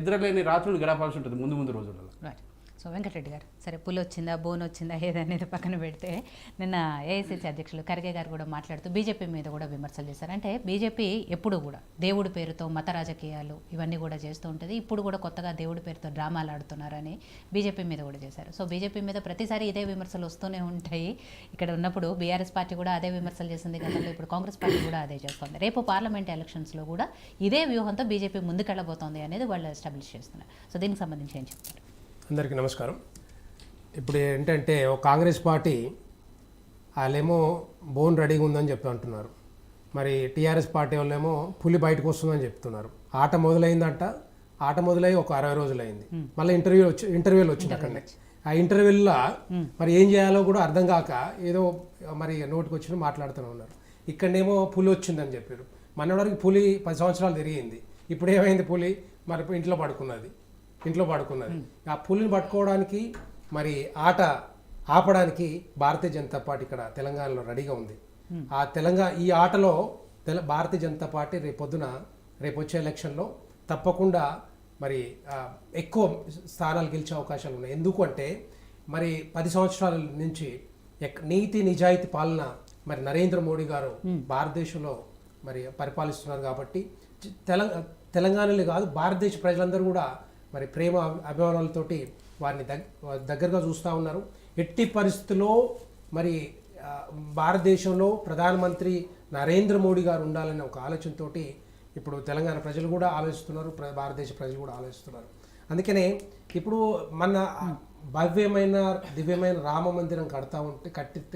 నిద్రలేని రాత్రులు గడపాల్సి ఉంటుంది ముందు ముందు రోజులలో. రైట్. సో వెంకటరెడ్డి గారు, సరే పులి వచ్చిందా బోన్ వచ్చిందా ఏదనేది పక్కన పెడితే, నిన్న ఏఐసిసి అధ్యక్షులు ఖర్గే గారు కూడా మాట్లాడుతూ బీజేపీ మీద కూడా విమర్శలు చేశారు. అంటే బీజేపీ ఎప్పుడు కూడా దేవుడి పేరుతో మత రాజకీయాలు ఇవన్నీ కూడా చేస్తూ ఉంటుంది. ఇప్పుడు కూడా కొత్తగా దేవుడి పేరుతో డ్రామాలు ఆడుతున్నారని బీజేపీ మీద కూడా చేశారు. సో బీజేపీ మీద ప్రతిసారి ఇదే విమర్శలు వస్తూనే ఉంటాయి. ఇక్కడ ఉన్నప్పుడు బీఆర్ఎస్ పార్టీ కూడా అదే విమర్శలు చేసింది గతంలో, ఇప్పుడు కాంగ్రెస్ పార్టీ కూడా అదే చేస్తుంది. రేపు పార్లమెంట్ ఎలక్షన్స్లో కూడా ఇదే వ్యూహంతో బీజేపీ ముందుకెళ్ళబోతోంది అనేది వాళ్ళు ఎస్టాబ్లిష్ చేస్తున్నారు. సో దీనికి సంబంధించి ఏం చెప్తారు? అందరికీ నమస్కారం. ఇప్పుడు ఏంటంటే ఒక కాంగ్రెస్ పార్టీ వాళ్ళేమో బోన్ రెడీగా ఉందని చెప్పి అంటున్నారు, మరి టీఆర్ఎస్ పార్టీ వాళ్ళేమో పులి బయటకు వస్తుందని చెప్తున్నారు. ఆట మొదలైందంట, ఆట మొదలై ఒక 60 రోజులు అయింది. మళ్ళీ ఇంటర్వ్యూలు వచ్చింది అక్కడనే. ఆ ఇంటర్వ్యూల్లో మరి ఏం చేయాలో కూడా అర్థం కాక ఏదో మరి నోటికి వచ్చి మాట్లాడుతూనే ఉన్నారు. ఇక్కడనేమో పులి వచ్చిందని చెప్పారు. మొన్నటివరకు పులి 10 సంవత్సరాలు తిరిగింది. ఇప్పుడు ఏమైంది? పులి మరి ఇంట్లో పడుకున్నది. ఆ పులిని పట్టుకోవడానికి మరి ఆట ఆపడానికి భారతీయ జనతా పార్టీ ఇక్కడ తెలంగాణలో రెడీగా ఉంది. ఈ ఆటలో భారతీయ జనతా పార్టీ రేపు వచ్చే ఎలక్షన్లో తప్పకుండా మరి ఎక్కువ స్థానాలు గెలిచే అవకాశాలు ఉన్నాయి. ఎందుకంటే మరి 10 సంవత్సరాల నుంచి నీతి నిజాయితీ పాలన మరి నరేంద్ర మోడీ గారు భారతదేశంలో మరి పరిపాలిస్తున్నారు. కాబట్టి తెలంగాణలో కాదు, భారతదేశ ప్రజలందరూ కూడా మరి ప్రేమ అభిమానాలతోటి వారిని దగ్గరగా చూస్తూ ఉన్నారు. ఎట్టి పరిస్థితుల్లో మరి భారతదేశంలో ప్రధానమంత్రి నరేంద్ర మోడీ గారు ఉండాలనే ఒక ఆలోచనతోటి ఇప్పుడు తెలంగాణ ప్రజలు కూడా ఆలోచిస్తున్నారు, భారతదేశ ప్రజలు కూడా ఆలోచిస్తున్నారు. అందుకనే ఇప్పుడు మన భవ్యమైన దివ్యమైన రామ మందిరం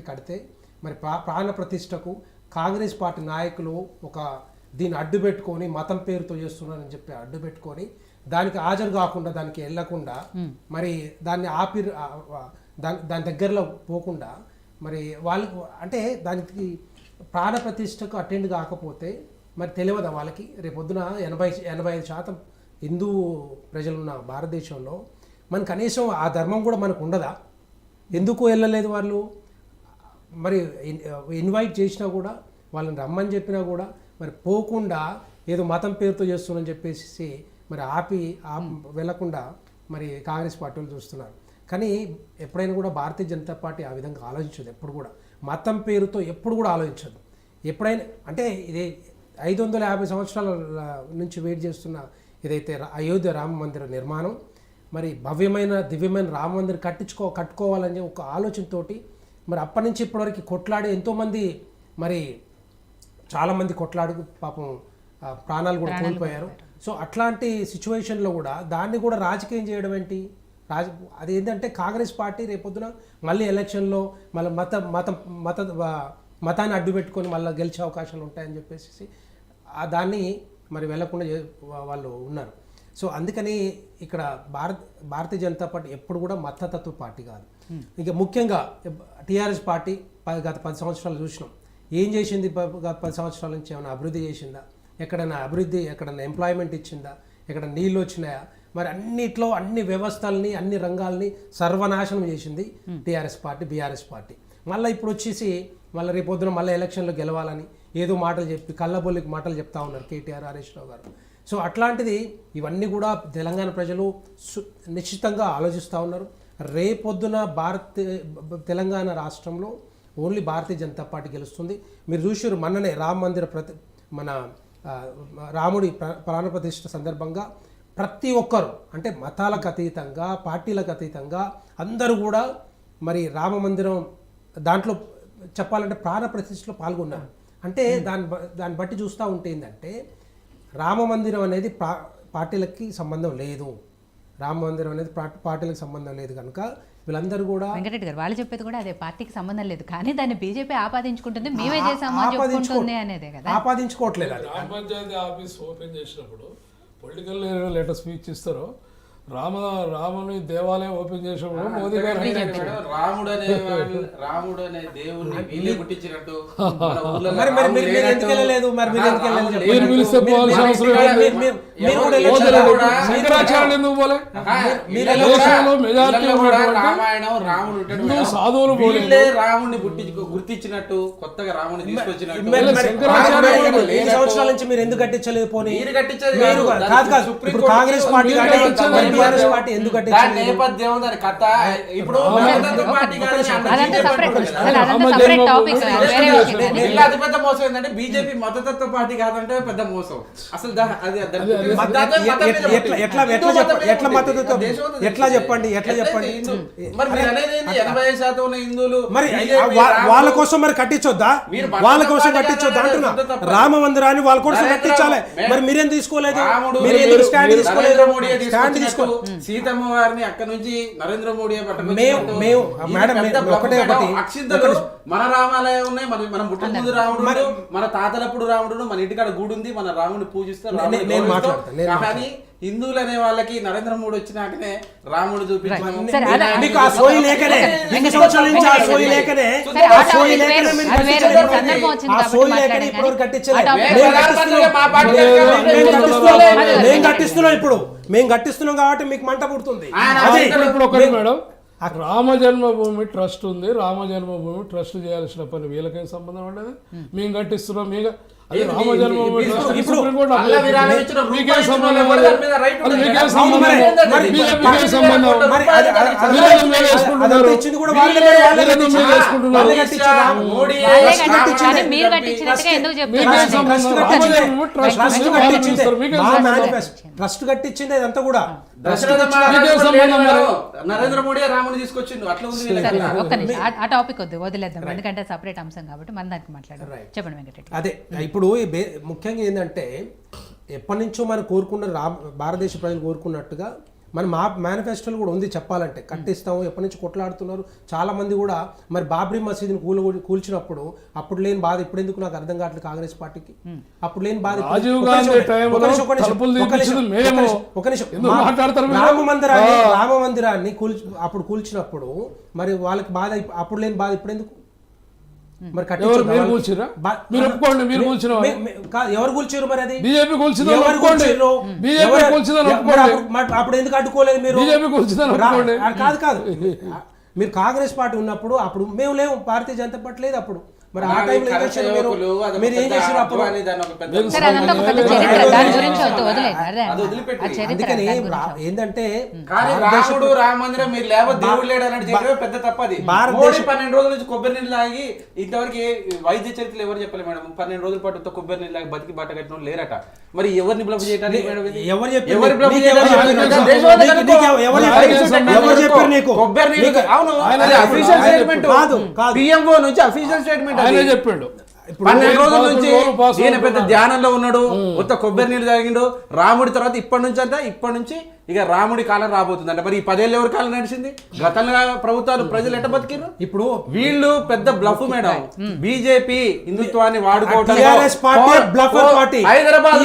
కడితే మరి ప్రాణ ప్రతిష్టకు కాంగ్రెస్ పార్టీ నాయకులు దీన్ని అడ్డు పెట్టుకొని మతం పేరుతో చేస్తున్నారని చెప్పి అడ్డు పెట్టుకొని దానికి హాజరు కాకుండా, దానికి వెళ్ళకుండా, మరి దాన్ని దాని దగ్గరలో పోకుండా మరి వాళ్ళకి అంటే దానికి ప్రాణ ప్రతిష్టకు అటెండ్ కాకపోతే మరి తెలియదా వాళ్ళకి? రేపొద్దున 85% హిందూ ప్రజలున్న భారతదేశంలో మన కనీసం ఆ ధర్మం కూడా మనకు ఉండదా? ఎందుకు వెళ్ళలేదు వాళ్ళు? మరి ఇన్వైట్ చేసినా కూడా, వాళ్ళని రమ్మని చెప్పినా కూడా మరి పోకుండా ఏదో మతం పేరుతో చేస్తున్నారని చెప్పేసి మరి వెళ్లకుండా మరి కాంగ్రెస్ పార్టీలు చూస్తున్నారు. కానీ ఎప్పుడైనా కూడా భారతీయ జనతా పార్టీ ఆ విధంగా ఆలోచించదు. ఎప్పుడు కూడా మతం పేరుతో ఎప్పుడు కూడా ఆలోచించదు. ఎప్పుడైనా అంటే ఇది 550 సంవత్సరాల నుంచి వెయిట్ చేస్తున్న ఏదైతే అయోధ్య రామ మందిర నిర్మాణం, మరి భవ్యమైన దివ్యమైన రామ మందిరం కట్టుకోవాలని ఒక ఆలోచనతోటి మరి అప్పటి నుంచి ఇప్పటివరకు కొట్లాడి ఎంతోమంది మరి చాలామంది కొట్లాడు పాపం ప్రాణాలు కూడా కోల్పోయారు. సో అట్లాంటి సిచ్యువేషన్లో కూడా దాన్ని కూడా రాజకీయం చేయడం ఏంటి? అది ఏంటంటే కాంగ్రెస్ పార్టీ రేపొద్దున మళ్ళీ ఎలక్షన్లో మళ్ళీ మతాన్ని అడ్డు పెట్టుకొని మళ్ళీ గెలిచే అవకాశాలు ఉంటాయని చెప్పేసి దాన్ని మరి వెళ్లకుండా వాళ్ళు ఉన్నారు. సో అందుకని ఇక్కడ భారతీయ జనతా పార్టీ ఎప్పుడు కూడా మతతత్వ పార్టీ కాదు. ఇక ముఖ్యంగా టీఆర్ఎస్ పార్టీ గత 10 సంవత్సరాలు చూసినాం. ఏం చేసింది? గత 10 సంవత్సరాల నుంచి ఏమైనా అభివృద్ధి చేసిందా? ఎక్కడైనా ఎంప్లాయ్మెంట్ ఇచ్చిందా? ఎక్కడ నీళ్ళు వచ్చినాయా? మరి అన్నిట్లో అన్ని వ్యవస్థల్ని అన్ని రంగాల్ని సర్వనాశనం చేసింది టీఆర్ఎస్ పార్టీ, బీఆర్ఎస్ పార్టీ. మళ్ళీ ఇప్పుడు వచ్చేసి మళ్ళీ రేపొద్దున మళ్ళీ ఎలక్షన్లో గెలవాలని ఏదో మాటలు చెప్పి కళ్ళబొల్లికి మాటలు చెప్తా ఉన్నారు కేటీఆర్, హరీష్ రావు గారు. సో అట్లాంటిది ఇవన్నీ కూడా తెలంగాణ ప్రజలు నిశ్చితంగా ఆలోచిస్తూ ఉన్నారు. రేపొద్దున తెలంగాణ రాష్ట్రంలో ఓన్లీ భారతీయ జనతా పార్టీ గెలుస్తుంది. మీరు చూసారు మొన్ననే రామ మందిర మన రాముడి ప్రాణప్రతిష్ఠ సందర్భంగా ప్రతి ఒక్కరు అంటే మతాలకు అతీతంగా, పార్టీలకు అతీతంగా అందరూ కూడా మరి రామ మందిరం దాంట్లో చెప్పాలంటే ప్రాణప్రతిష్ఠలో పాల్గొన్నారు. అంటే దాన్ని బట్టి చూస్తూ ఉంటే ఏంటంటే రామ మందిరం అనేది పార్టీలకి సంబంధం లేదు. రామ మందిరం అనేది పార్టీలకు సంబంధం లేదు కనుక వీళ్ళందరూ కూడా వెంకటరెడ్డి గారు వాళ్ళు చెప్పేది కూడా అదే, పార్టీకి సంబంధం లేదు కానీ దాన్ని బీజేపీ ఆపాదించుకుంటుంది, మేమే చేసాము అనేదే కదా. ఆపాదించుకోవట్లేదు. గ్రామ పంచాయతీ ఆఫీస్ ఓపెన్ చేసినప్పుడు పొలిటికల్ లీడర్ లెటర్ స్పీచ్ ఇస్తారో రాముని దేవాలయం ఓపెన్ చేసినప్పుడు మోదీ గారు రాముడు అనే దేవుడిని వీళ్ళే పుట్టించినట్టు మరి మీరు ఎందుకు వెళ్ళలేదు? మరి మీరు ఎందుకు వెళ్ళలేదు? మీరు పిలిస్తే పోవాల్సిన అవసరం లేదు. శంకరాచార్యులు ఎందుకు పోలే? దేశంలో మెజారిటీ రామాయణం రాముడు సాధువులు పోలే. వీళ్ళే రాముడిని గుర్తించినట్టు కొత్తగా రాముడిని తీసుకొచ్చినట్టు ఎన్ని సంవత్సరాల నుంచి మీరు ఎందుకు కట్టించలేదు? పోనీ మీరు కట్టించేది మీరు కాదు కాదు. ఇప్పుడు కాంగ్రెస్ పార్టీ టీఆర్ఎస్ పార్టీ ఎందుకు దాని కట్టించలేదు? నేపథ్యం దాని కథ ఇప్పుడు గణతంత్ర పార్టీ కాదు అదంతా separate topic, వేరే విషయం. వీళ్ళ అతిపెద్ద మోసం ఏంటంటే బీజేపీ మతతత్వ పార్టీ కాదంటే పెద్ద మోసం అసలు ఎట్లా చెప్పండి? మరి మీరు అనేది ఏంది? 80% ఉన్న హిందువులు మరి BJP వాళ్ళ కోసం మరి కట్టించొద్దా? వాళ్ళ కోసం కట్టించొద్దా అంటున్నా. రామ మందిరాన్ని వాళ్ళ కోసం కట్టించాలి. మరి మీరేం తీసుకోలేదు? మీరు ఎందుకు స్టాండ్ తీసుకోలేదు? స్టాండ్ తీసుకో. సీతమ్మ వారిని అక్కడ నుంచి నరేంద్ర మోడీ అక్షింతలు మన రామాలయం ఉన్నాయి. మన పుట్టిన ముందు రాముడు, మన తాతలప్పుడు రాముడు, మన ఇంటికాడ గుడి ఉంది, మన రాముడిని పూజిస్తారు. కానీ హిందువులు అనే వాళ్ళకి నరేంద్ర మోడీ వచ్చినాకనే రాముడు చూపించాము. మీకు ఆ సోయి లేకనే ఎన్ని సంవత్సరాల నుంచి ఆ సోయి లేకనే ఇప్పుడు కట్టించలేదు. మేము కట్టిస్తున్నాం కాబట్టి మీకు మంట పుడుతుంది. ఇప్పుడు ఒకటి మేడం, రామ జన్మభూమి ట్రస్ట్ ఉంది. రామ జన్మభూమి ట్రస్ట్ చేయాల్సిన పని వీళ్ళకేం సంబంధం ఉండదు. మేము కట్టిస్తున్నాం. అది రామ జన్మభూమి మీకేం సంబంధం? మీకేం సంబంధం? ట్రస్ట్ కట్టించింది అదంతా కూడా నరేంద్ర మోడీ రాముని తీసుకొచ్చిండు. అట్లా ఉంది. ఒక్క నిమిషం, ఆ టాపిక్ వద్దు, వదిలేద్దాం. ఎందుకంటే సపరేట్ అంశం కాబట్టి మన దానికి మాట్లాడారు. చెప్పండి వెంకటరెడ్డి. అదే ఇప్పుడు ముఖ్యంగా ఏంటంటే ఎప్పటి నుంచో మనం కోరుకున్న భారతదేశ ప్రజలు కోరుకున్నట్టుగా మన మేనిఫెస్టోలో కూడా ఉంది. చెప్పాలంటే కట్టిస్తాము, ఎప్పటి నుంచి కొట్లాడుతున్నారు చాలా మంది కూడా. మరి బాబ్రీ మసీదుని కూల్చినప్పుడు అప్పుడు లేని బాధ ఇప్పుడు ఎందుకు నాకు అర్థం కావట్లేదు కాంగ్రెస్ పార్టీకి. అప్పుడు లేని బాధ రామ మందిరాన్ని అప్పుడు కూల్చినప్పుడు మరి వాళ్ళకి బాధ అప్పుడు లేని బాధ ఇప్పుడు ఎందుకు? మరి ఎవరు కూల్చారు? మరి అది అప్పుడు ఎందుకు అడ్డుకోలేదు మీరు? కాదు కాదు, మీరు కాంగ్రెస్ పార్టీ ఉన్నప్పుడు అప్పుడు మేము లేవు, భారతీయ జనతా పార్టీ లేదు అప్పుడు. మరి ఆ టైంలో మీరు ఏం చేశారు అప్పుడు? అందుకని ఏంటంటే రాముడు రామ మందిరం మీరు లేవో దేవుడు లేడు అన్నట్టు చెప్పడం పెద్ద తప్పది. భారతదేశం 12 రోజుల నుంచి కొబ్బరి నీళ్ళు తాగి ఇంతవరకు వైద్య చరిత్రలు ఎవరు చెప్పలేదు మేడం. 12 రోజుల పాటు కొబ్బరి నీళ్ళు తాగి బతికి బట్ట కట్టిన లేరట. మరి ఎవరిని బ్లఫ్ చేయడానికి ఎవరు చెప్పారు నీకు? కొబ్బరి నీళ్ళు అవును, అఫీషియల్ స్టేట్మెంట్ పిఎంఓ నుంచి అఫీషియల్ స్టేట్మెంట్ చెప్పాడు. 12 రోజుల నుంచి ఈయన పెద్ద ధ్యానంలో ఉన్నాడు, మొత్త కొబ్బరి నీళ్ళు తాగిండు. రాముడి తర్వాత ఇప్పటి నుంచి ఇక రాముడి కాలం రాబోతుందంట. మరి ఈ 10 ఏళ్ళు ఎవరి కాలం నడిచింది? గతంలో ప్రభుత్వాలు ప్రజలు ఎట్ట బతికిరు? ఇప్పుడు వీళ్ళు పెద్ద బ్లఫ్ మేడం. బీజేపీ హిందుత్వాన్ని వాడుకోవటం హైదరాబాద్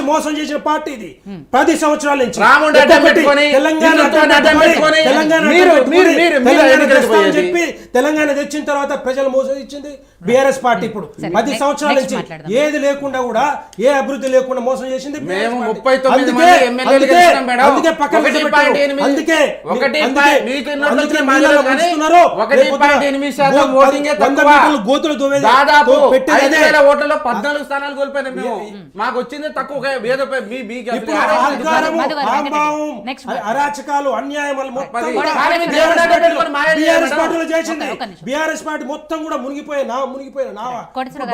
మోసం చేసిన పార్టీ ఇది. 10 సంవత్సరాల నుంచి రాముడి చెప్పి తెలంగాణ తెచ్చిన తర్వాత ప్రజలు మోసం ఇచ్చింది బీఆర్ఎస్ పార్టీ. ఇప్పుడు 10 సంవత్సరాల నుంచి ఏది లేకుండా కూడా ఏ అభివృద్ధి లేకుండా మోసం చేసింది. మేము 39 మంది ఎమ్మెల్యేలు గెలిచాం మేడం. అందుకే 1.8% ఓటింగ్ తక్కువ. దాదాపు 5,000 ఓట్లలో 14 స్థానాలు కోల్పోయినాం మేము. మాకు వచ్చింది తక్కువ. అరాచకాలు అన్యాయాలు బీఆర్ఎస్ పార్టీ మొత్తం కూడా మునిగిపోయే నావా.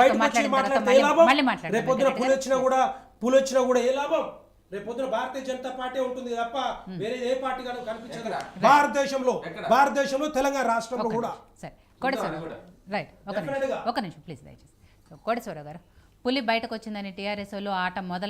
బయటకు వచ్చి మాట్లాడితే ఏ లాభం? రేపొద్దున పూలు వచ్చినా కూడా ఏ లాభం? రేపొద్దున భారతీయ జనతా పార్టీ ఉంటుంది తప్ప వేరే ఏ పార్టీ కనిపించదు భారతదేశంలో తెలంగాణ రాష్ట్రంలో కూడా. ఒక నిమిషం ప్లీజ్ దయచేసి. కోటేశ్వరరావు గారు, పులి బయటకు వచ్చిందని టీఆర్ఎస్ వాళ్ళు ఆట మొదలైంది.